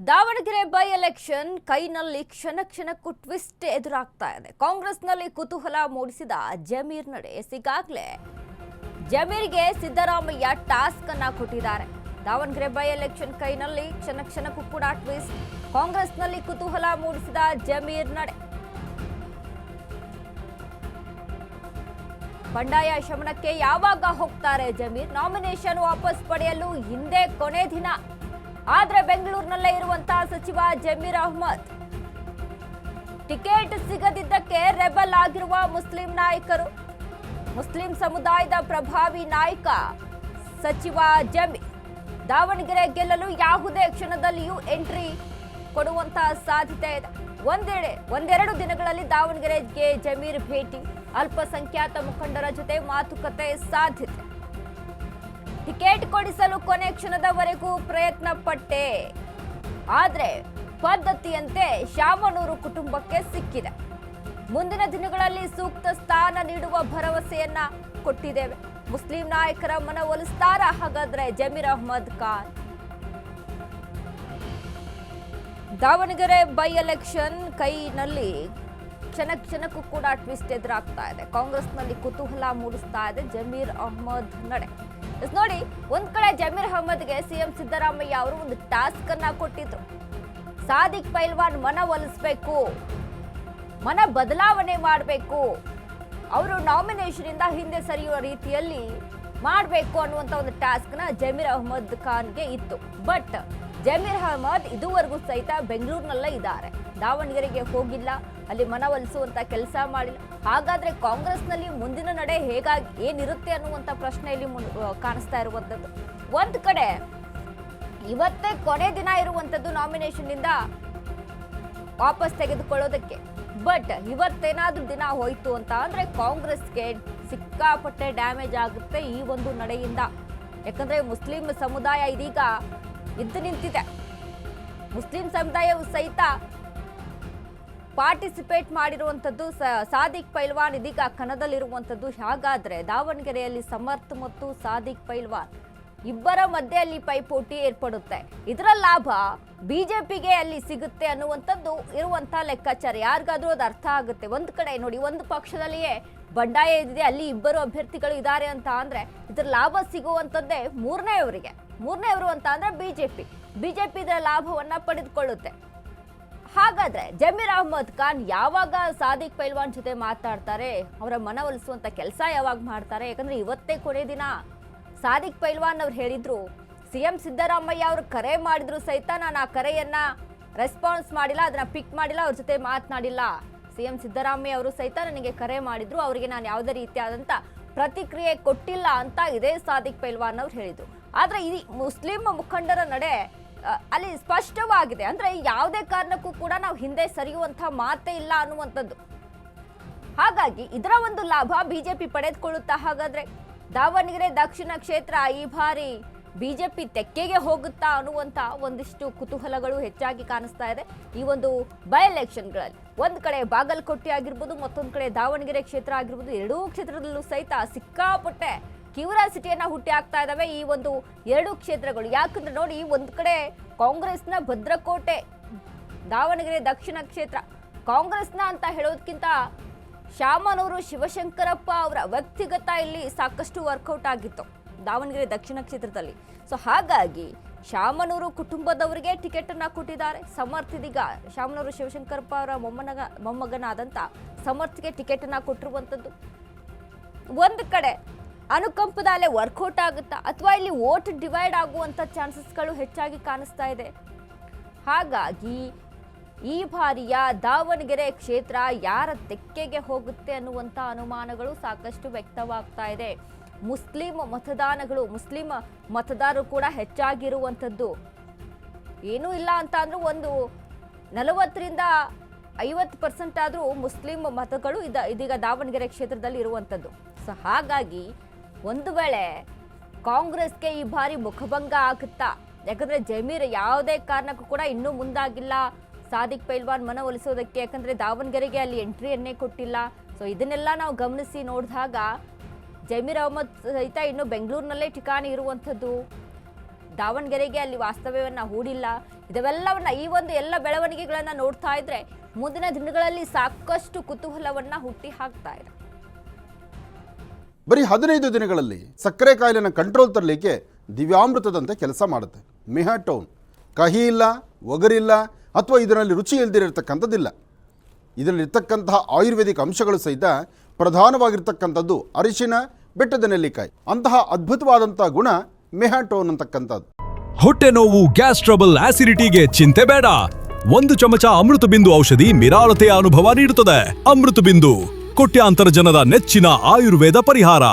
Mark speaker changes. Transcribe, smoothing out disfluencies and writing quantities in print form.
Speaker 1: Davanagere by election ಕೈನಲ್ಲಿ ಕ್ಷಣ ಕ್ಷಣಕ್ಕೂ ಟ್ವಿಸ್ಟ್ ಎದುರಾಗ್ತಾ ಇದೆ. ಕಾಂಗ್ರೆಸ್ನಲ್ಲಿ ಕುತೂಹಲ ಮೂಡಿಸಿದ ಜಮೀರ್ ನಡೆ ಈಗಾಗಲೇ ಜಮೀರ್ಗೆ ಸಿದ್ದರಾಮಯ್ಯ ಟಾಸ್ಕ್ ಅನ್ನ ಕೊಟ್ಟಿದ್ದಾರೆ. ದಾವಣಗೆರೆ ಬೈ ಎಲೆಕ್ಷನ್ ಕೈನಲ್ಲಿ ಕ್ಷಣ ಕ್ಷಣಕ್ಕೂ ಕೂಡ ಟ್ವಿಸ್ಟ್. ಕಾಂಗ್ರೆಸ್ನಲ್ಲಿ ಕುತೂಹಲ ಮೂಡಿಸಿದ ಜಮೀರ್ ನಡೆ. ಬಂಡಾಯ ಶಮನಕ್ಕೆ ಯಾವಾಗ ಹೋಗ್ತಾರೆ ಜಮೀರ್? ನಾಮಿನೇಷನ್ ವಾಪಸ್ ಪಡೆಯಲು ಹಿಂದೆ ಕೊನೆ ದಿನ. ಆದ್ರೆ ಬೆಂಗಳೂರಿನಲ್ಲೇ ಇರುವಂತಹ ಸಚಿವ ಜಮೀರ್ ಅಹ್ಮದ್ ಟಿಕೆಟ್ ಸಿಗದಿದ್ದಕ್ಕೆ ರೆಬಲ್ ಆಗಿರುವ ಮುಸ್ಲಿಂ ನಾಯಕರು. ಮುಸ್ಲಿಂ ಸಮುದಾಯದ ಪ್ರಭಾವಿ ನಾಯಕ ಸಚಿವ ಜಮೀರ್ ದಾವಣಗೆರೆ ಗೆಲ್ಲಲು ಯಾವುದೇ ಕ್ಷಣದಲ್ಲಿಯೂ ಎಂಟ್ರಿ ಕೊಡುವಂತಹ ಸಾಧ್ಯತೆ ಇದೆ. ಒಂದೆರಡು ದಿನಗಳಲ್ಲಿ ದಾವಣಗೆರೆಗೆ ಜಮೀರ್ ಭೇಟಿ, ಅಲ್ಪಸಂಖ್ಯಾತ ಮುಖಂಡರ ಜೊತೆ ಮಾತುಕತೆ ಸಾಧ್ಯತೆ. ಟಿಕೆಟ್ ಕೊಡಿಸಲು ಕೊನೆ ಕ್ಷಣದವರೆಗೂ ಪ್ರಯತ್ನ ಪಟ್ಟೆ, ಆದ್ರೆ ಪದ್ಧತಿಯಂತೆ ಶಾಮನೂರು ಕುಟುಂಬಕ್ಕೆ ಸಿಕ್ಕಿದೆ. ಮುಂದಿನ ದಿನಗಳಲ್ಲಿ ಸೂಕ್ತ ಸ್ಥಾನ ನೀಡುವ ಭರವಸೆಯನ್ನ ಕೊಟ್ಟಿದ್ದೇವೆ. ಮುಸ್ಲಿಂ ನಾಯಕರ ಮನವೊಲಿಸ್ತಾರ ಹಾಗಾದ್ರೆ ಜಮೀರ್ ಅಹ್ಮದ್ ಖಾನ್? ದಾವಣಗೆರೆ ಬೈ ಎಲೆಕ್ಷನ್ ಕೈನಲ್ಲಿ ಕ್ಷಣ ಕ್ಷಣಕ್ಕೂ ಕೂಡ ಟ್ವಿಸ್ಟ್ ಎದುರಾಗ್ತಾ ಇದೆ. ಕಾಂಗ್ರೆಸ್ನಲ್ಲಿ ಕುತೂಹಲ ಮೂಡಿಸ್ತಾ ಇದೆ ಜಮೀರ್ ಅಹ್ಮದ್ ನಡೆ. ನೋಡಿ, ಒಂದ್ ಕಡೆ ಜಮೀರ್ ಅಹ್ಮದ್ಗೆ ಸಿಎಂ ಸಿದ್ದರಾಮಯ್ಯ ಅವರು ಒಂದು ಟಾಸ್ಕ್ ಅನ್ನ ಕೊಟ್ಟಿದ್ರು. ಸಾದಿಕ್ ಪೈಲ್ವಾನ್ ಮನವೊಲಿಸಬೇಕು, ಮನ ಬದಲಾವಣೆ ಮಾಡಬೇಕು, ಅವರು ನಾಮಿನೇಷನ್ ಇಂದ ಹಿಂದೆ ಸರಿಯುವ ರೀತಿಯಲ್ಲಿ ಮಾಡಬೇಕು ಅನ್ನುವಂತ ಒಂದು ಟಾಸ್ಕ್ ನ ಜಮೀರ್ ಅಹ್ಮದ್ ಖಾನ್ಗೆ ಇತ್ತು. ಬಟ್ ಜಮೀರ್ ಅಹ್ಮದ್ ಇದುವರೆಗೂ ಸಹಿತ ಬೆಂಗಳೂರಿನಲ್ಲೇ ಇದ್ದಾರೆ, ದಾವಣಗೆರೆಗೆ ಹೋಗಿಲ್ಲ, ಅಲ್ಲಿ ಮನವೊಲಿಸುವಂತ ಕೆಲಸ ಮಾಡಿಲ್ಲ. ಹಾಗಾದ್ರೆ ಕಾಂಗ್ರೆಸ್ನಲ್ಲಿ ಮುಂದಿನ ನಡೆ ಏನಿರುತ್ತೆ ಅನ್ನುವಂತ ಪ್ರಶ್ನೆ ಇಲ್ಲಿ ಕಾಣಿಸ್ತಾ ಇರುವಂತದ್ದು. ಒಂದ್ ಕಡೆ ಇವತ್ತೇ ಕೊನೆ ದಿನ ಇರುವಂತದ್ದು ನಾಮಿನೇಷನ್ ಇಂದ ವಾಪಸ್ ತೆಗೆದುಕೊಳ್ಳೋದಕ್ಕೆ. ಬಟ್ ಇವತ್ತೇನಾದ್ರೂ ದಿನ ಹೋಯ್ತು ಅಂತ ಅಂದ್ರೆ ಕಾಂಗ್ರೆಸ್ಗೆ ಸಿಕ್ಕಾಪಟ್ಟೆ ಡ್ಯಾಮೇಜ್ ಆಗುತ್ತೆ ಈ ಒಂದು ನಡೆಯಿಂದ. ಯಾಕಂದ್ರೆ ಮುಸ್ಲಿಂ ಸಮುದಾಯ ಇದೀಗ ಎದ್ದು ನಿಂತಿದೆ. ಮುಸ್ಲಿಂ ಸಮುದಾಯವು ಸಹಿತ ಪಾರ್ಟಿಸಿಪೇಟ್ ಮಾಡಿರುವಂಥದ್ದು. ಸಾದಿಕ್ ಪೈಲ್ವಾನ್ ಇದೀಗ ಕಣದಲ್ಲಿರುವಂಥದ್ದು. ಹಾಗಾದ್ರೆ ದಾವಣಗೆರೆಯಲ್ಲಿ ಸಮರ್ಥ್ ಮತ್ತು ಸಾದಿಕ್ ಪೈಲ್ವಾನ್ ಇಬ್ಬರ ಮಧ್ಯೆ ಅಲ್ಲಿ ಪೈಪೋಟಿ ಏರ್ಪಡುತ್ತೆ. ಇದರ ಲಾಭ ಬಿಜೆಪಿಗೆ ಅಲ್ಲಿ ಸಿಗುತ್ತೆ ಅನ್ನುವಂಥದ್ದು ಇರುವಂತಹ ಲೆಕ್ಕಾಚಾರ. ಯಾರಿಗಾದ್ರೂ ಅದು ಅರ್ಥ ಆಗುತ್ತೆ. ಒಂದ್ ಕಡೆ ನೋಡಿ, ಒಂದು ಪಕ್ಷದಲ್ಲಿಯೇ ಬಂಡಾಯ ಇದೆ, ಅಲ್ಲಿ ಇಬ್ಬರು ಅಭ್ಯರ್ಥಿಗಳು ಇದ್ದಾರೆ ಅಂತ ಅಂದ್ರೆ ಇದರ ಲಾಭ ಸಿಗುವಂಥದ್ದೇ ಮೂರನೇವರು ಅಂತ ಅಂದ್ರೆ ಬಿಜೆಪಿ ಇದರ ಲಾಭವನ್ನ ಪಡೆದುಕೊಳ್ಳುತ್ತೆ. ಹಾಗಾದ್ರೆ ಜಮೀರ್ ಅಹ್ಮದ್ ಖಾನ್ ಯಾವಾಗ ಸಾದಿಕ್ ಪೈಲ್ವಾನ್ ಜೊತೆ ಮಾತಾಡ್ತಾರೆ, ಅವರ ಮನವೊಲಿಸುವಂತ ಕೆಲಸ ಯಾವಾಗ ಮಾಡ್ತಾರೆ? ಯಾಕಂದ್ರೆ ಇವತ್ತೇ ಕೊನೆ ದಿನ. ಸಾದಿಕ್ ಪೈಲ್ವಾನ್ ಅವ್ರು ಹೇಳಿದ್ರು, ಸಿಎಂ ಸಿದ್ದರಾಮಯ್ಯ ಅವರು ಕರೆ ಮಾಡಿದ್ರು ಸಹಿತ ನಾನು ಆ ಕರೆಯನ್ನ ರೆಸ್ಪಾನ್ಸ್ ಮಾಡಿಲ್ಲ, ಅದನ್ನ ಪಿಕ್ ಮಾಡಿಲ್ಲ, ಅವ್ರ ಜೊತೆ ಮಾತನಾಡಿಲ್ಲ. ಸಿಎಂ ಸಿದ್ದರಾಮಯ್ಯ ಅವರು ಸಹಿತ ನನಗೆ ಕರೆ ಮಾಡಿದ್ರು, ಅವರಿಗೆ ನಾನು ಯಾವುದೇ ರೀತಿಯಾದಂತ ಪ್ರತಿಕ್ರಿಯೆ ಕೊಟ್ಟಿಲ್ಲ ಅಂತ ಇದೇ ಸಾದಿಕ್ ಪೈಲ್ವಾನ್ ಅವ್ರು ಹೇಳಿದ್ರು. ಆದ್ರೆ ಈ ಮುಸ್ಲಿಂ ಮುಖಂಡರ ನಡೆ ಅಲ್ಲಿ ಸ್ಪಷ್ಟವಾಗಿದೆ. ಅಂದ್ರೆ ಯಾವುದೇ ಕಾರಣಕ್ಕೂ ಕೂಡ ನಾವು ಹಿಂದೆ ಸರಿಯುವಂತಹ ಮಾತೇ ಇಲ್ಲ ಅನ್ನುವಂಥದ್ದು. ಹಾಗಾಗಿ ಇದರ ಒಂದು ಲಾಭ ಬಿಜೆಪಿ ಪಡೆದುಕೊಳ್ಳುತ್ತಾ? ಹಾಗಾದ್ರೆ ದಾವಣಗೆರೆ ದಕ್ಷಿಣ ಕ್ಷೇತ್ರ ಈ ಬಾರಿ ಬಿಜೆಪಿ ತೆಕ್ಕೆಗೆ ಹೋಗುತ್ತಾ ಅನ್ನುವಂತ ಒಂದಿಷ್ಟು ಕುತೂಹಲಗಳು ಹೆಚ್ಚಾಗಿ ಕಾಣಿಸ್ತಾ ಇದೆ ಈ ಒಂದು ಬೈ ಎಲೆಕ್ಷನ್ಗಳಲ್ಲಿ. ಒಂದ್ ಕಡೆ ಬಾಗಲಕೋಟೆ ಆಗಿರ್ಬೋದು, ಮತ್ತೊಂದ್ ಕಡೆ ದಾವಣಗೆರೆ ಕ್ಷೇತ್ರ ಆಗಿರ್ಬೋದು. ಎರಡೂ ಕ್ಷೇತ್ರದಲ್ಲೂ ಸಹಿತ ಸಿಕ್ಕಾಪಟ್ಟೆ ಕ್ಯೂರಿಯಾಸಿಟಿಯನ್ನ ಹುಟ್ಟಿ ಆಗ್ತಾ ಇದಾವೆ ಈ ಒಂದು ಎರಡು ಕ್ಷೇತ್ರಗಳು. ಯಾಕಂದ್ರೆ ನೋಡಿ, ಒಂದ್ ಕಡೆ ಕಾಂಗ್ರೆಸ್ನ ಭದ್ರಕೋಟೆ ದಾವಣಗೆರೆ ದಕ್ಷಿಣ ಕ್ಷೇತ್ರ. ಕಾಂಗ್ರೆಸ್ನ ಅಂತ ಹೇಳೋದಕ್ಕಿಂತ ಶಾಮನೂರು ಶಿವಶಂಕರಪ್ಪ ಅವರ ವ್ಯಕ್ತಿಗತ ಇಲ್ಲಿ ಸಾಕಷ್ಟು ವರ್ಕೌಟ್ ಆಗಿತ್ತು ದಾವಣಗೆರೆ ದಕ್ಷಿಣ ಕ್ಷೇತ್ರದಲ್ಲಿ. ಸೊ ಹಾಗಾಗಿ ಶಾಮನೂರು ಕುಟುಂಬದವರಿಗೆ ಟಿಕೆಟ್ ಅನ್ನ ಕೊಟ್ಟಿದ್ದಾರೆ. ಸಮರ್ಥ್ ಇದೀಗ ಶಾಮನೂರು ಶಿವಶಂಕರಪ್ಪ ಅವರ ಮೊಮ್ಮಗನಾದಂತ ಸಮರ್ಥ್ಗೆ ಟಿಕೆಟ್ ಅನ್ನ ಕೊಟ್ಟಿರುವಂತದ್ದು. ಒಂದ್ ಕಡೆ ಅನುಕಂಪದ ಅಲೆ ವರ್ಕೌಟ್ ಆಗುತ್ತಾ, ಅಥವಾ ಇಲ್ಲಿ ವೋಟ್ ಡಿವೈಡ್ ಆಗುವಂತ ಚಾನ್ಸಸ್ಗಳು ಹೆಚ್ಚಾಗಿ ಕಾಣಿಸ್ತಾ ಇದೆ. ಹಾಗಾಗಿ ಈ ಬಾರಿಯ ದಾವಣಗೆರೆ ಕ್ಷೇತ್ರ ಯಾರ ತೆಕ್ಕೆಗೆ ಹೋಗುತ್ತೆ ಅನ್ನುವಂತ ಅನುಮಾನಗಳು ಸಾಕಷ್ಟು ವ್ಯಕ್ತವಾಗ್ತಾ ಇದೆ. ಮುಸ್ಲಿಂ ಮತದಾರರು ಕೂಡ ಹೆಚ್ಚಾಗಿರುವಂಥದ್ದು. ಏನೂ ಇಲ್ಲ ಅಂತ ಅಂದ್ರೂ ಒಂದು 40ರಿಂದ 50% ಆದ್ರೂ ಮುಸ್ಲಿಂ ಮತಗಳು ಇದೀಗ ದಾವಣಗೆರೆ ಕ್ಷೇತ್ರದಲ್ಲಿ ಇರುವಂಥದ್ದು. ಸೊ ಹಾಗಾಗಿ ಒಂದು ವೇಳೆ ಕಾಂಗ್ರೆಸ್ಗೆ ಈ ಬಾರಿ ಮುಖಭಂಗ ಆಗುತ್ತಾ? ಯಾಕಂದ್ರೆ ಜಮೀರ್ ಯಾವುದೇ ಕಾರಣಕ್ಕೂ ಕೂಡ ಇನ್ನೂ ಮುಂದಾಗಿಲ್ಲ ಸಾದಿಕ್ ಪೈಲ್ವಾನ್ ಮನವೊಲಿಸೋದಕ್ಕೆ. ಯಾಕಂದ್ರೆ ದಾವಣಗೆರೆಗೆ ಅಲ್ಲಿ ಎಂಟ್ರಿಯನ್ನೇ ಕೊಟ್ಟಿಲ್ಲ. ಸೊ ಇದನ್ನೆಲ್ಲ ನಾವು ಗಮನಿಸಿ ನೋಡಿದಾಗ ಜಮೀರ್ ಅಹ್ಮದ್ ಸಹಿತ ಇನ್ನು ಬೆಂಗಳೂರಿನಲ್ಲೇ ಠಿಕಾಣಿ ಇರುವಂಥದ್ದು. ದಾವಣಗೆರೆಗೆ ಅಲ್ಲಿ ವಾಸ್ತವ್ಯವನ್ನ ಹೂಡಿಲ್ಲ. ಇದೆಲ್ಲವನ್ನ ಈ ಒಂದು ಎಲ್ಲ ಬೆಳವಣಿಗೆಗಳನ್ನ ನೋಡ್ತಾ ಇದ್ರೆ ಮುಂದಿನ ದಿನಗಳಲ್ಲಿ ಸಾಕಷ್ಟು ಕುತೂಹಲವನ್ನ ಹುಟ್ಟಿ ಹಾಕ್ತಾ ಇದೆ.
Speaker 2: ಬರೀ 15 ದಿನಗಳಲ್ಲಿ ಸಕ್ಕರೆ ಕಾಯಿಲೆನ ಕಂಟ್ರೋಲ್ ತರಲಿಕ್ಕೆ ದಿವ್ಯಾಮೃತದಂತೆ ಕೆಲಸ ಮಾಡುತ್ತೆ ಮೆಹಾಟೋನ್. ಕಹಿ ಇಲ್ಲ, ಒಗರಿಲ್ಲ, ಅಥವಾ ಇದರಲ್ಲಿ ರುಚಿ ಇಲ್ದಿರತಕ್ಕಂಥದ್ದಿಲ್ಲ. ಇದರಲ್ಲಿರ್ತಕ್ಕಂತಹ ಆಯುರ್ವೇದಿಕ್ ಅಂಶಗಳು ಸಹಿತ ಪ್ರಧಾನವಾಗಿರ್ತಕ್ಕಂಥದ್ದು ಅರಿಶಿನ, ಬೆಟ್ಟದ ನೆಲ್ಲಿಕಾಯಿ. ಅಂತಹ ಅದ್ಭುತವಾದಂತಹ ಗುಣ ಮೆಹಾಟೋನ್ ಅಂತಕ್ಕಂಥದ್ದು.
Speaker 3: ಹೊಟ್ಟೆ ನೋವು, ಗ್ಯಾಸ್ ಟ್ರಬಲ್, ಆಸಿಡಿಟಿಗೆ ಚಿಂತೆ ಬೇಡ. 1 ಚಮಚ ಅಮೃತ ಬಿಂದು ಔಷಧಿ ನಿರಾಳತೆಯ ಅನುಭವ ನೀಡುತ್ತದೆ. ಅಮೃತ ಬಿಂದು, ಕೋಟ್ಯಾಂತರ ಜನರ ನೆಚ್ಚಿನ ಆಯುರ್ವೇದ ಪರಿಹಾರ.